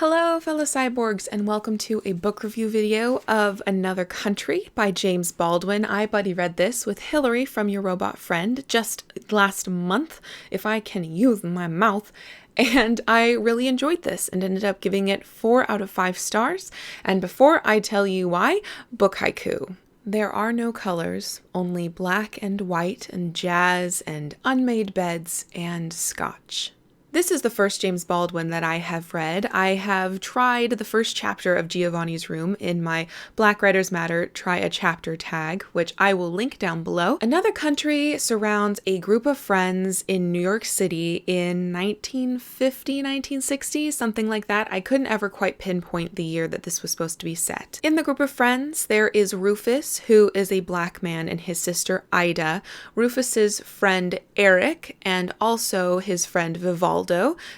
Hello, fellow cyborgs, and welcome to a book review video of Another Country by James Baldwin. I buddy read this with Hillary from Your Robot Friend just last month, if I can use my mouth, and I really enjoyed this and ended up giving it 4 out of 5 stars. And before I tell you why, book haiku. There are no colors, only black and white and jazz and unmade beds and scotch. This is the first James Baldwin that I have read. I have tried the first chapter of Giovanni's Room in my Black Writers Matter Try a Chapter tag, which I will link down below. Another Country surrounds a group of friends in New York City in 1950, 1960, something like that. I couldn't ever quite pinpoint the year that this was supposed to be set. In the group of friends, there is Rufus, who is a black man, and his sister Ida, Rufus's friend Eric, and also his friend Vivaldo,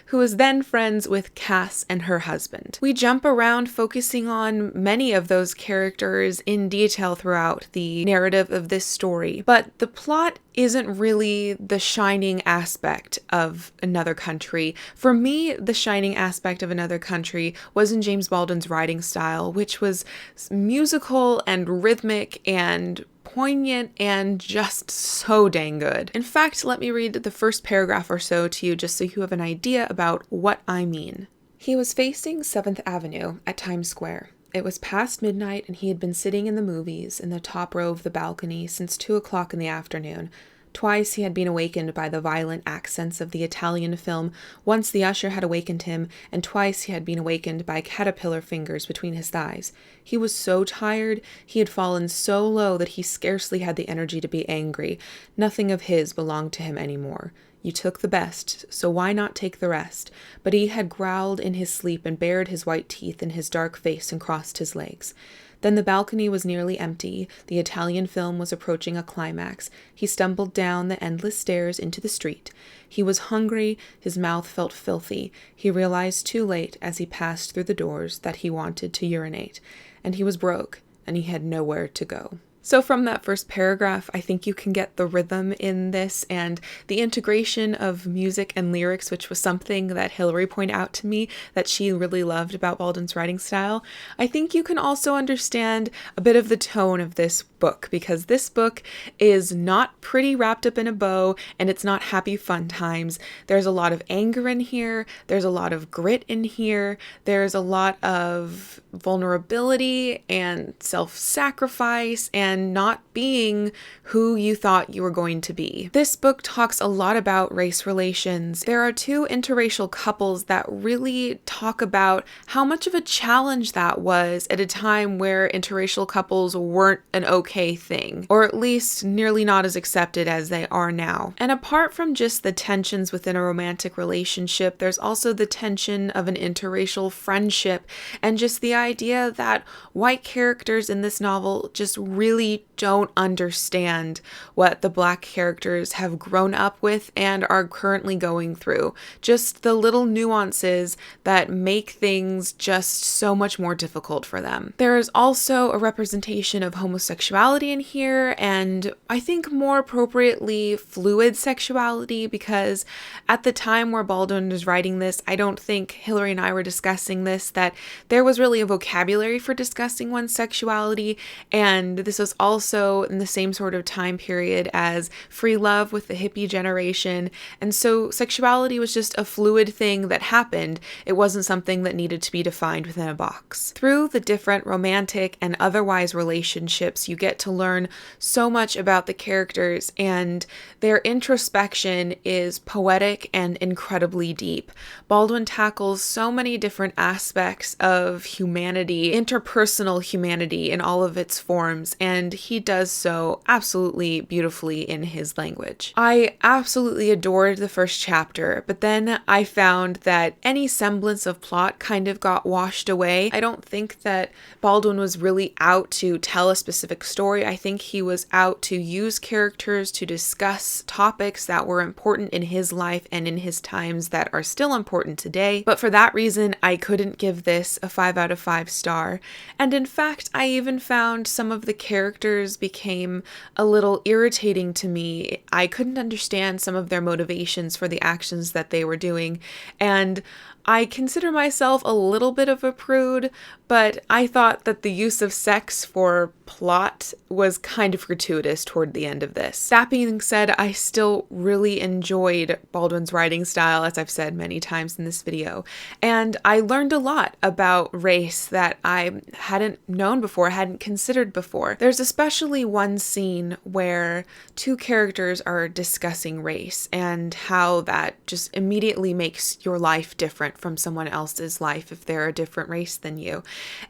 who is then friends with Cass and her husband. We jump around focusing on many of those characters in detail throughout the narrative of this story, but the plot isn't really the shining aspect of Another Country. For me, the shining aspect of Another Country was in James Baldwin's writing style, which was musical and rhythmic and poignant and just so dang good. In fact, let me read the first paragraph or so to you just so you have an idea about what I mean. He was facing 7th Avenue at Times Square. It was past midnight and he had been sitting in the movies in the top row of the balcony since 2 o'clock in the afternoon. Twice he had been awakened by the violent accents of the Italian film. Once the usher had awakened him, and twice he had been awakened by caterpillar fingers between his thighs. He was so tired, he had fallen so low that he scarcely had the energy to be angry. Nothing of his belonged to him anymore. You took the best, so why not take the rest? But he had growled in his sleep and bared his white teeth in his dark face and crossed his legs. Then the balcony was nearly empty. The Italian film was approaching a climax. He stumbled down the endless stairs into the street. He was hungry. His mouth felt filthy. He realized too late as he passed through the doors that he wanted to urinate. And he was broke, and he had nowhere to go. So from that first paragraph, I think you can get the rhythm in this and the integration of music and lyrics, which was something that Hillary pointed out to me that she really loved about Baldwin's writing style. I think you can also understand a bit of the tone of this book, because this book is not pretty wrapped up in a bow and it's not happy fun times. There's a lot of anger in here. There's a lot of grit in here. There's a lot of vulnerability and self-sacrifice and not being who you thought you were going to be. This book talks a lot about race relations. There are 2 interracial couples that really talk about how much of a challenge that was at a time where interracial couples weren't an okay thing, or at least nearly not as accepted as they are now. And apart from just the tensions within a romantic relationship, there's also the tension of an interracial friendship and just the idea that white characters in this novel just really don't understand what the black characters have grown up with and are currently going through. Just the little nuances that make things just so much more difficult for them. There is also a representation of homosexuality in here, and I think more appropriately fluid sexuality, because at the time where Baldwin was writing this, I don't think Hillary and I were discussing this, that there was really a vocabulary for discussing one's sexuality, and this was also in the same sort of time period as free love with the hippie generation, and so sexuality was just a fluid thing that happened. It wasn't something that needed to be defined within a box. Through the different romantic and otherwise relationships, you get to learn so much about the characters, and their introspection is poetic and incredibly deep. Baldwin tackles so many different aspects of humanity, interpersonal humanity in all of its forms, and he does so absolutely beautifully in his language. I absolutely adored the first chapter, but then I found that any semblance of plot kind of got washed away. I don't think that Baldwin was really out to tell a specific story. I think he was out to use characters to discuss topics that were important in his life and in his times that are still important today. But for that reason, I couldn't give this a 5 out of 5 star. And in fact, I even found some of the characters became a little irritating to me. I couldn't understand some of their motivations for the actions that they were doing. And I consider myself a little bit of a prude, but I thought that the use of sex for plot was kind of gratuitous toward the end of this. That being said, I still really enjoyed Baldwin's writing style, as I've said many times in this video, and I learned a lot about race that I hadn't known before, hadn't considered before. There's especially one scene where two characters are discussing race and how that just immediately makes your life different from someone else's life if they're a different race than you.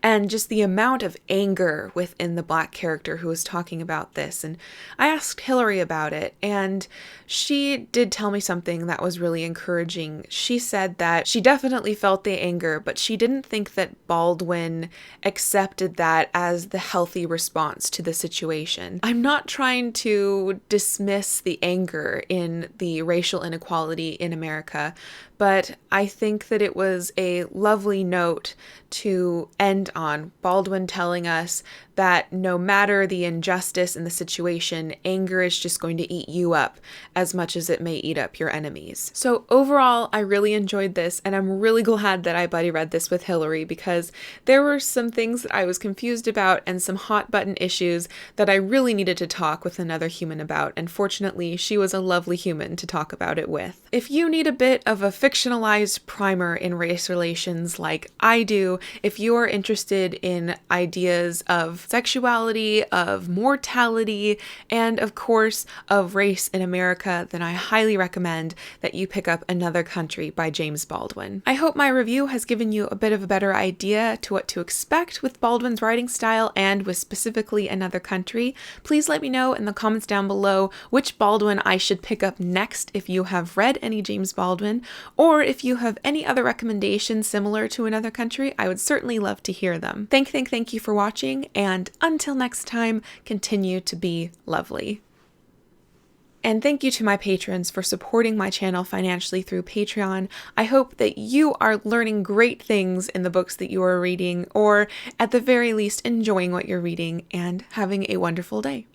And just the amount of anger within the Black character who was talking about this. And I asked Hillary about it, and she did tell me something that was really encouraging. She said that she definitely felt the anger, but she didn't think that Baldwin accepted that as the healthy response to the situation. I'm not trying to dismiss the anger in the racial inequality in America, but I think that it was a lovely note to end on. Baldwin telling us that no matter the injustice in the situation, anger is just going to eat you up as much as it may eat up your enemies. So overall, I really enjoyed this, and I'm really glad that I buddy read this with Hillary, because there were some things that I was confused about and some hot button issues that I really needed to talk with another human about, and fortunately, she was a lovely human to talk about it with. If you need a bit of a fictionalized primer in race relations like I do, if you're interested in ideas of sexuality, of mortality, and of course of race in America, then I highly recommend that you pick up Another Country by James Baldwin. I hope my review has given you a bit of a better idea to what to expect with Baldwin's writing style and with specifically Another Country. Please let me know in the comments down below which Baldwin I should pick up next if you have read any James Baldwin, or if you have any other recommendations similar to Another Country. I would certainly love to hear them. Thank you for watching, and until next time, continue to be lovely. And thank you to my patrons for supporting my channel financially through Patreon. I hope that you are learning great things in the books that you are reading, or at the very least enjoying what you're reading, and having a wonderful day.